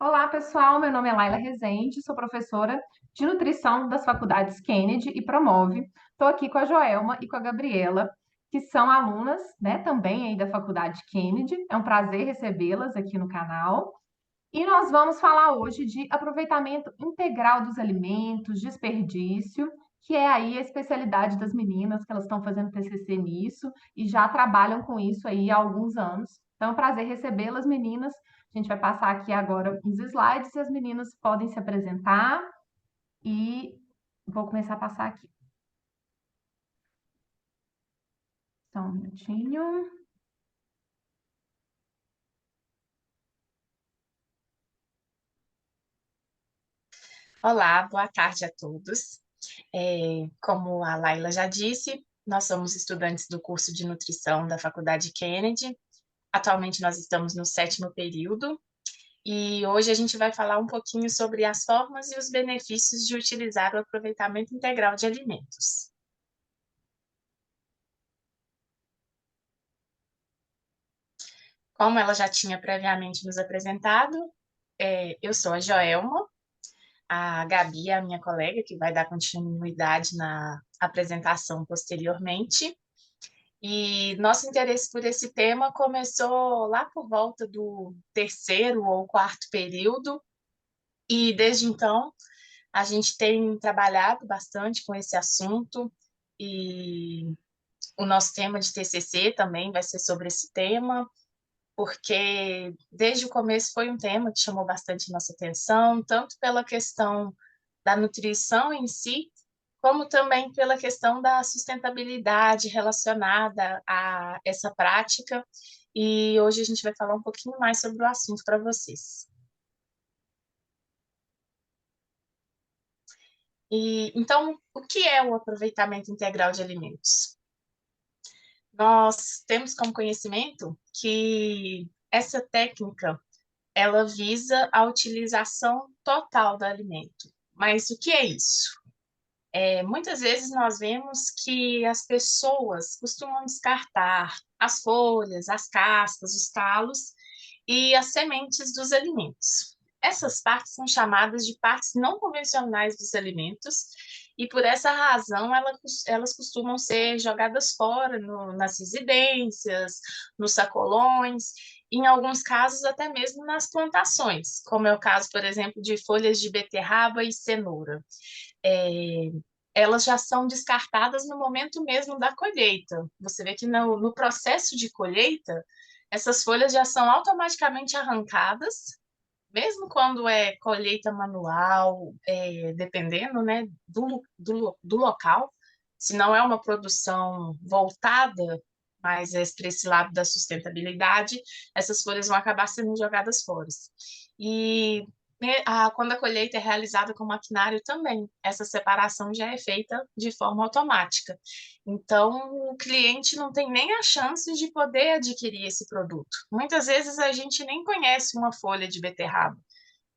Olá, pessoal. Meu nome é Laila Rezende, sou professora de nutrição das faculdades Kennedy e Promove. Estou aqui com a Joelma e com a Gabriela, que são alunas, né, também aí da faculdade Kennedy. É um prazer recebê-las aqui no canal. E nós vamos falar hoje de aproveitamento integral dos alimentos, desperdício, que é aí a especialidade das meninas, que elas estão fazendo TCC nisso e já trabalham com isso aí há alguns anos. Então, é um prazer recebê-las, meninas. A gente vai passar aqui agora uns slides e as meninas podem se apresentar e vou começar a passar aqui. Só um minutinho. Olá, boa tarde a todos. Como a Laila já disse, nós somos estudantes do curso de nutrição da Faculdade Kennedy. Atualmente nós estamos no 7º período e hoje a gente vai falar um pouquinho sobre as formas e os benefícios de utilizar o aproveitamento integral de alimentos. Como ela já tinha previamente nos apresentado, eu sou a Joelma. A Gabi é a minha colega, que vai dar continuidade na apresentação posteriormente. E nosso interesse por esse tema começou lá por volta do 3º ou 4º período, e desde então a gente tem trabalhado bastante com esse assunto, e o nosso tema de TCC também vai ser sobre esse tema, porque desde o começo foi um tema que chamou bastante nossa atenção, tanto pela questão da nutrição em si, como também pela questão da sustentabilidade relacionada a essa prática. E hoje a gente vai falar um pouquinho mais sobre o assunto para vocês. Então, o que é o aproveitamento integral de alimentos? Nós temos como conhecimento que essa técnica ela visa a utilização total do alimento. Mas o que é isso? Muitas vezes nós vemos que as pessoas costumam descartar as folhas, as cascas, os talos e as sementes dos alimentos. Essas partes são chamadas de partes não convencionais dos alimentos e por essa razão elas costumam ser jogadas fora nas residências, nos sacolões, em alguns casos até mesmo nas plantações, como é o caso, por exemplo, de folhas de beterraba e cenoura. É, Elas já são descartadas no momento mesmo da colheita. Você vê que no processo de colheita, essas folhas já são automaticamente arrancadas, mesmo quando é colheita manual, dependendo, né, do local. Se não é uma produção voltada mais para esse lado da sustentabilidade, essas folhas vão acabar sendo jogadas fora. E quando a colheita é realizada com maquinário também, essa separação já é feita de forma automática. Então, o cliente não tem nem a chance de poder adquirir esse produto. Muitas vezes a gente nem conhece uma folha de beterraba.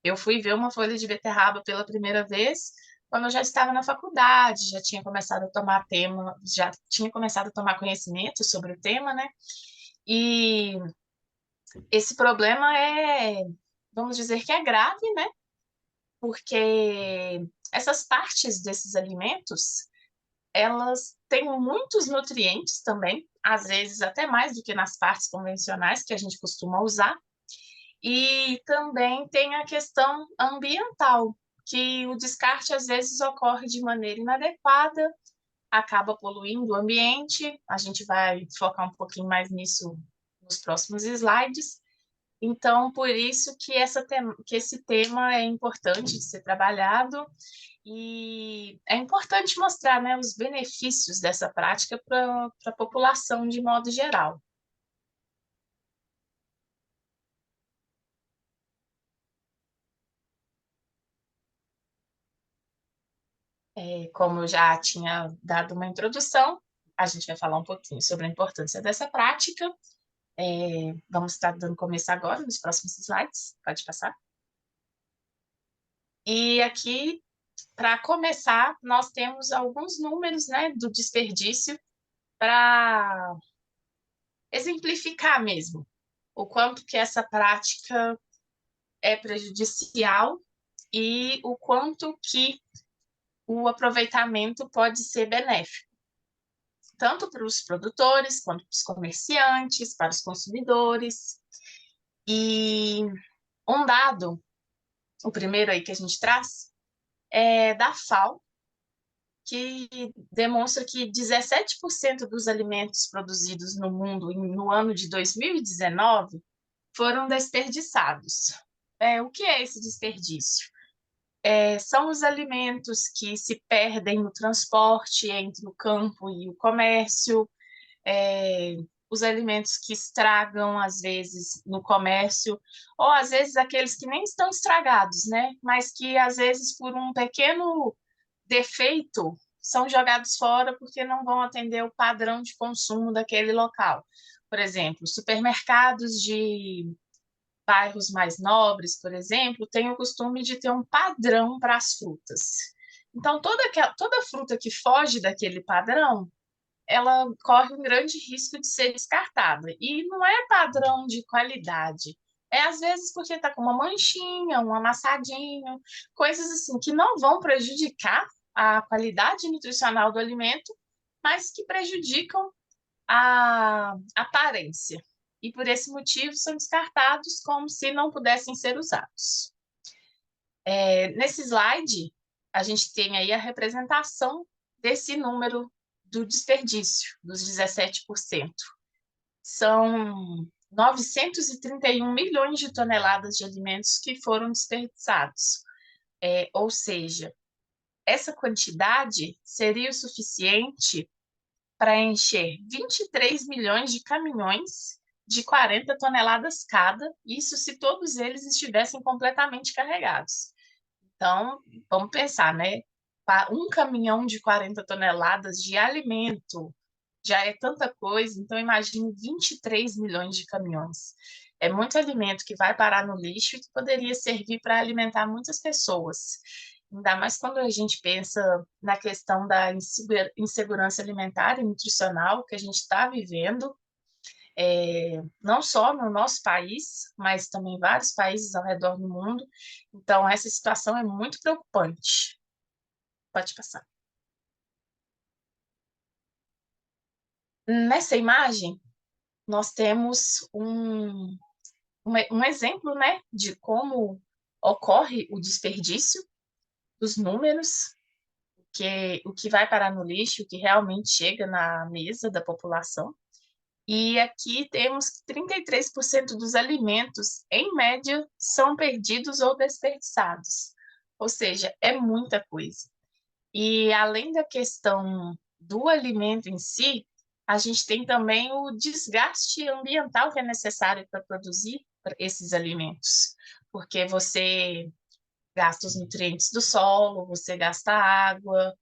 Eu fui ver uma folha de beterraba pela primeira vez quando eu já estava na faculdade, já tinha começado a tomar tema, já tinha começado a tomar conhecimento sobre o tema, né? E esse problema vamos dizer que é grave, né? Porque essas partes desses alimentos, elas têm muitos nutrientes também, às vezes até mais do que nas partes convencionais que a gente costuma usar. E também tem a questão ambiental, que o descarte às vezes ocorre de maneira inadequada, acaba poluindo o ambiente. A gente vai focar um pouquinho mais nisso nos próximos slides. Então, por isso que que esse tema é importante de ser trabalhado e é importante mostrar, né, os benefícios dessa prática para a população de modo geral. Como eu já tinha dado uma introdução, a gente vai falar um pouquinho sobre a importância dessa prática. Vamos estar dando começo agora, nos próximos slides. Pode passar. E aqui, para começar, nós temos alguns números, né, do desperdício para exemplificar mesmo o quanto que essa prática é prejudicial e o quanto que o aproveitamento pode ser benéfico, tanto para os produtores, quanto para os comerciantes, para os consumidores. E um dado, o primeiro aí que a gente traz, é da FAO, que demonstra que 17% dos alimentos produzidos no mundo no ano de 2019 foram desperdiçados. O que é esse desperdício? São os alimentos que se perdem no transporte entre o campo e o comércio, é, os alimentos que estragam, às vezes, no comércio, ou às vezes aqueles que nem estão estragados, né? Mas que, às vezes, por um pequeno defeito, são jogados fora porque não vão atender o padrão de consumo daquele local. Por exemplo, supermercados de bairros mais nobres, por exemplo, têm o costume de ter um padrão para as frutas. Então, toda fruta que foge daquele padrão, ela corre um grande risco de ser descartada. E não é padrão de qualidade. Às vezes porque está com uma manchinha, um amassadinho, coisas assim que não vão prejudicar a qualidade nutricional do alimento, mas que prejudicam a aparência. E por esse motivo são descartados como se não pudessem ser usados. Nesse slide, a gente tem aí a representação desse número do desperdício, dos 17%. São 931 milhões de toneladas de alimentos que foram desperdiçados. Ou seja, essa quantidade seria o suficiente para encher 23 milhões de caminhões de 40 toneladas cada, isso se todos eles estivessem completamente carregados. Então, vamos pensar, né? Um caminhão de 40 toneladas de alimento já é tanta coisa, então imagine 23 milhões de caminhões. É muito alimento que vai parar no lixo e que poderia servir para alimentar muitas pessoas. Ainda mais quando a gente pensa na questão da insegurança alimentar e nutricional que a gente está vivendo, não só no nosso país, mas também em vários países ao redor do mundo. Então, essa situação é muito preocupante. Pode passar. Nessa imagem, nós temos um exemplo, né, de como ocorre o desperdício dos números, o que vai parar no lixo, o que realmente chega na mesa da população. E aqui temos que 33% dos alimentos, em média, são perdidos ou desperdiçados. Ou seja, é muita coisa. E além da questão do alimento em si, a gente tem também o desgaste ambiental que é necessário para produzir esses alimentos, porque você gasta os nutrientes do solo, você gasta água,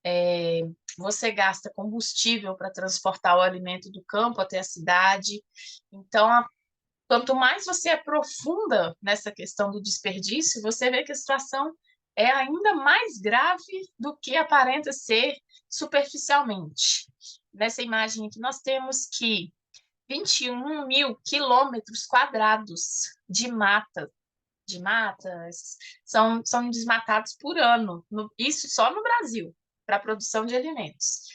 é, você gasta combustível para transportar o alimento do campo até a cidade. Então, quanto mais você aprofunda nessa questão do desperdício, você vê que a situação é ainda mais grave do que aparenta ser superficialmente. Nessa imagem aqui, nós temos que 21 mil quilômetros quadrados de matas são desmatados por ano, isso só no Brasil, para a produção de alimentos.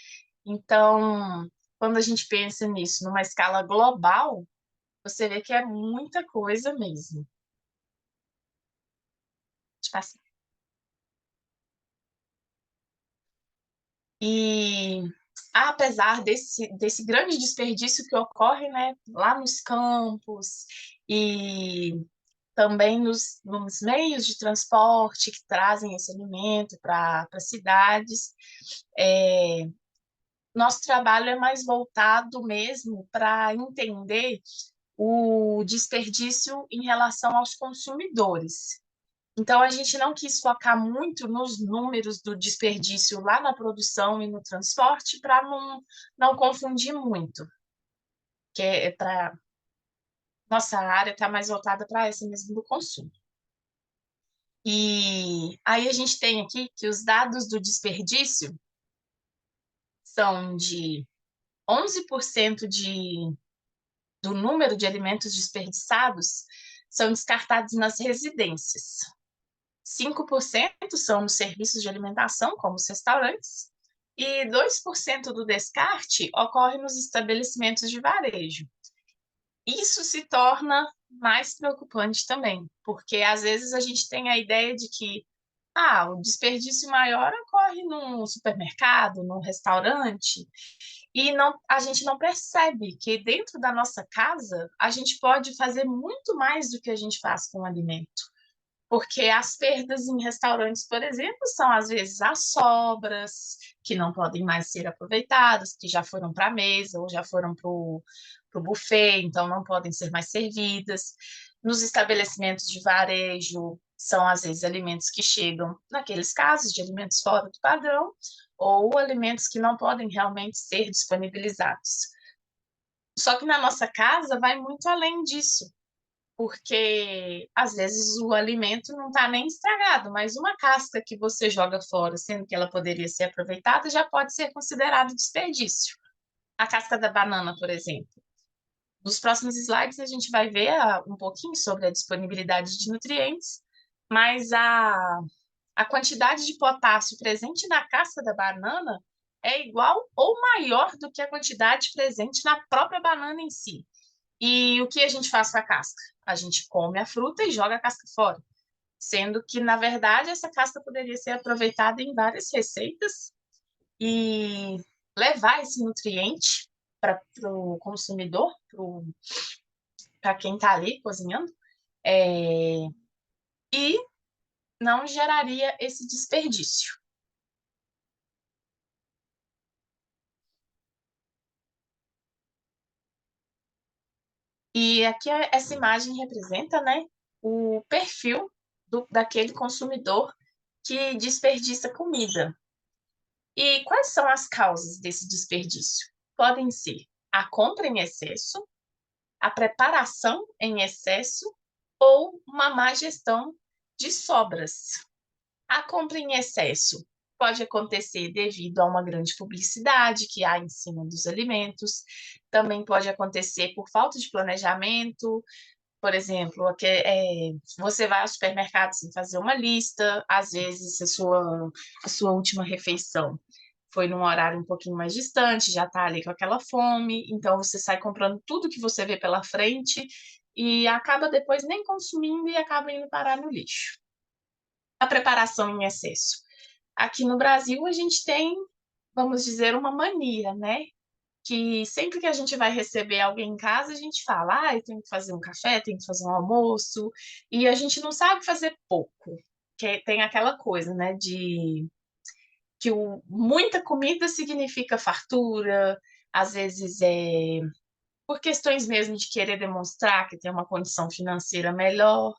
Então, quando a gente pensa nisso numa escala global, você vê que é muita coisa mesmo. E apesar desse grande desperdício que ocorre, né, lá nos campos e também nos meios de transporte que trazem esse alimento para as cidades, nosso trabalho é mais voltado mesmo para entender o desperdício em relação aos consumidores. Então, a gente não quis focar muito nos números do desperdício lá na produção e no transporte para não confundir muito, que para nossa área está mais voltada para essa mesmo do consumo. E aí a gente tem aqui que os dados do desperdício são de 11% do número de alimentos desperdiçados são descartados nas residências. 5% são nos serviços de alimentação, como os restaurantes, e 2% do descarte ocorre nos estabelecimentos de varejo. Isso se torna mais preocupante também, porque às vezes a gente tem a ideia de que o desperdício maior ocorre num supermercado, num restaurante, e não, a gente não percebe que dentro da nossa casa a gente pode fazer muito mais do que a gente faz com o alimento. Porque as perdas em restaurantes, por exemplo, são às vezes as sobras que não podem mais ser aproveitadas, que já foram para a mesa ou já foram para o buffet, então não podem ser mais servidas. Nos estabelecimentos de varejo, são às vezes alimentos que chegam, naqueles casos, de alimentos fora do padrão, ou alimentos que não podem realmente ser disponibilizados. Só que na nossa casa vai muito além disso, porque às vezes o alimento não está nem estragado, mas uma casca que você joga fora, sendo que ela poderia ser aproveitada, já pode ser considerado desperdício. A casca da banana, por exemplo. Nos próximos slides a gente vai ver um pouquinho sobre a disponibilidade de nutrientes, mas a quantidade de potássio presente na casca da banana é igual ou maior do que a quantidade presente na própria banana em si. E o que a gente faz com a casca? A gente come a fruta e joga a casca fora, sendo que, na verdade, essa casca poderia ser aproveitada em várias receitas e levar esse nutriente para o consumidor, para quem está ali cozinhando, e não geraria esse desperdício. E aqui essa imagem representa, né, o perfil daquele consumidor que desperdiça comida. E quais são as causas desse desperdício? Podem ser a compra em excesso, a preparação em excesso ou uma má gestão de sobras. A compra em excesso pode acontecer devido a uma grande publicidade que há em cima dos alimentos, também pode acontecer por falta de planejamento. Por exemplo, você vai ao supermercado sem fazer uma lista, às vezes a sua última refeição foi num horário um pouquinho mais distante, já está ali com aquela fome, então você sai comprando tudo que você vê pela frente e acaba depois nem consumindo e acaba indo parar no lixo. A preparação em excesso. Aqui no Brasil a gente tem, vamos dizer, uma mania, né? Que sempre que a gente vai receber alguém em casa, a gente fala, eu tenho que fazer um café, tenho que fazer um almoço, e a gente não sabe fazer pouco, que tem aquela coisa, né, de que muita comida significa fartura, às vezes por questões mesmo de querer demonstrar que tem uma condição financeira melhor,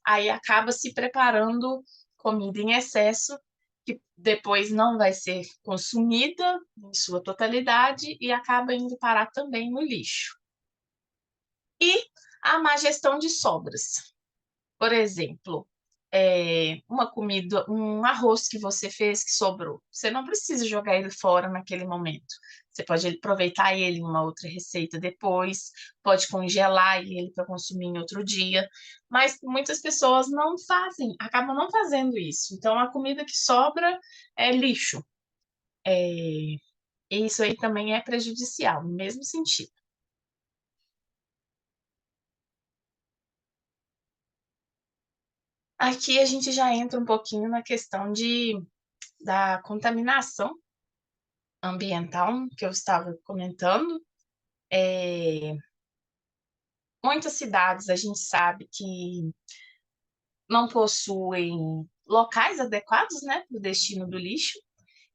aí acaba se preparando comida em excesso, que depois não vai ser consumida em sua totalidade e acaba indo parar também no lixo. E a má gestão de sobras. Por exemplo, uma comida, um arroz que você fez que sobrou. Você não precisa jogar ele fora naquele momento. Você pode aproveitar ele em uma outra receita depois, pode congelar ele para consumir em outro dia, mas muitas pessoas não fazem, acabam não fazendo isso. Então, a comida que sobra é lixo. E isso aí também é prejudicial, no mesmo sentido. Aqui a gente já entra um pouquinho na questão da contaminação ambiental que eu estava comentando. Muitas cidades a gente sabe que não possuem locais adequados, né, para o destino do lixo.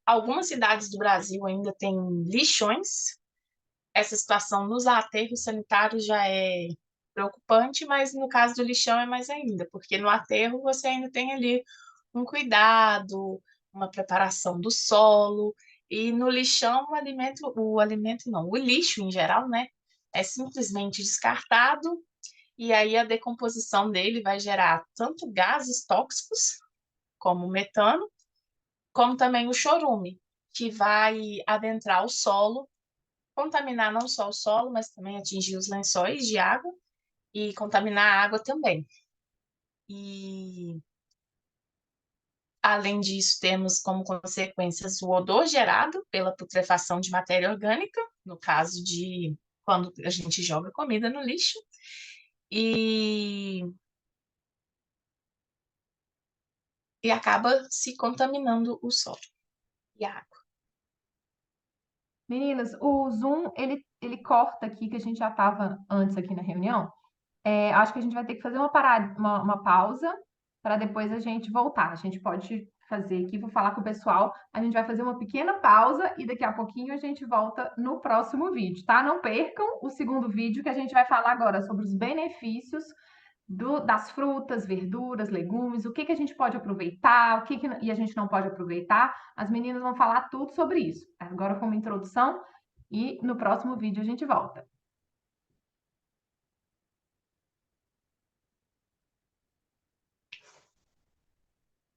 Algumas cidades do Brasil ainda têm lixões. Essa situação nos aterros sanitários já é preocupante, mas no caso do lixão é mais ainda, porque no aterro você ainda tem ali um cuidado, uma preparação do solo, e no lixão o alimento não, o lixo em geral, né, é simplesmente descartado, e aí a decomposição dele vai gerar tanto gases tóxicos, como o metano, como também o chorume, que vai adentrar o solo, contaminar não só o solo, mas também atingir os lençóis de água e contaminar a água também. E, além disso, temos como consequências o odor gerado pela putrefação de matéria orgânica, no caso de quando a gente joga comida no lixo, e, e acaba se contaminando o solo e a água. Meninas, o Zoom, ele corta aqui, que a gente já estava antes aqui na reunião. Acho que a gente vai ter que fazer uma parada, uma pausa para depois a gente voltar. A gente pode fazer aqui, vou falar com o pessoal. A gente vai fazer uma pequena pausa e daqui a pouquinho a gente volta no próximo vídeo, tá? Não percam o segundo vídeo que a gente vai falar agora sobre os benefícios das frutas, verduras, legumes, o que que a gente pode aproveitar, e a gente não pode aproveitar. As meninas vão falar tudo sobre isso. Agora, como introdução, e no próximo vídeo a gente volta.